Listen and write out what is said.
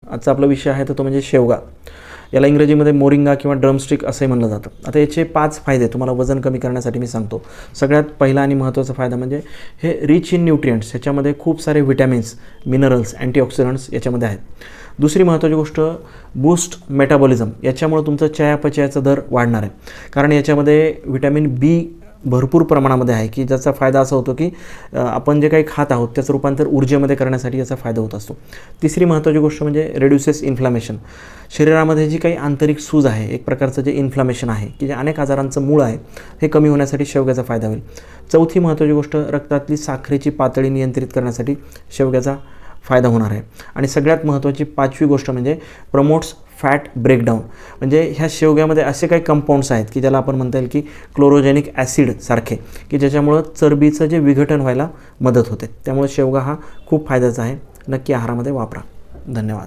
आजचा आपला विषय आहे तर तो म्हणजे शेवगा. याला इंग्रजीमध्ये मोरिंगा किंवा ड्रमस्टिक असंही म्हणलं जातं. आता याचे 5 फायदे तुम्हाला वजन कमी करण्यासाठी मी सांगतो. सगळ्यात पहिला आणि महत्त्वाचा फायदा म्हणजे हे रिच इन न्यूट्रिएंट्स, ह्याच्यामध्ये खूप सारे विटॅमिन्स, मिनरल्स, अँटीऑक्सिडंट्स याच्यामध्ये आहेत. दुसरी महत्त्वाची गोष्ट बूस्ट मेटाबॉलिझम. याच्यामुळे तुमचं चयापचयाचा दर वाढणार आहे, कारण याच्यामध्ये व्हिटॅमिन बी भरपूर प्रमाणामध्ये आहे, की ज्याचा फायदा असा होतो की आपण जे काही खात आहोत त्याचं रूपांतर ऊर्जेमध्ये करण्यासाठी याचा फायदा होत असतो. तिसरी महत्त्वाची गोष्ट म्हणजे रेड्युसेस इन्फ्लामेशन. शरीरामध्ये जी काही आंतरिक सूज आहे, एक प्रकारचं जे इन्फ्लामेशन आहे की जे अनेक आजारांचं मूळ आहे, हे कमी होण्यासाठी शेवग्याचा फायदा होईल. चौथी महत्त्वाची गोष्ट रक्तातली साखरेची पातळी नियंत्रित करण्यासाठी शेवग्याचा फायदा होणार आहे. आणि सगळ्यात महत्त्वाची 5वी गोष्ट म्हणजे प्रमोट्स फॅट ब्रेकडाऊन. म्हणजे ह्या शेवग्यामध्ये असे काही कंपाऊंड्स आहेत की ज्याला आपण म्हणता येईल की क्लोरोजेनिक ॲसिड सारखे, की ज्याच्यामुळं चरबीचं जे विघटन व्हायला मदत होते. त्यामुळे शेवगा हा खूप फायद्याचा आहे. नक्की आहारामध्ये वापरा. धन्यवाद.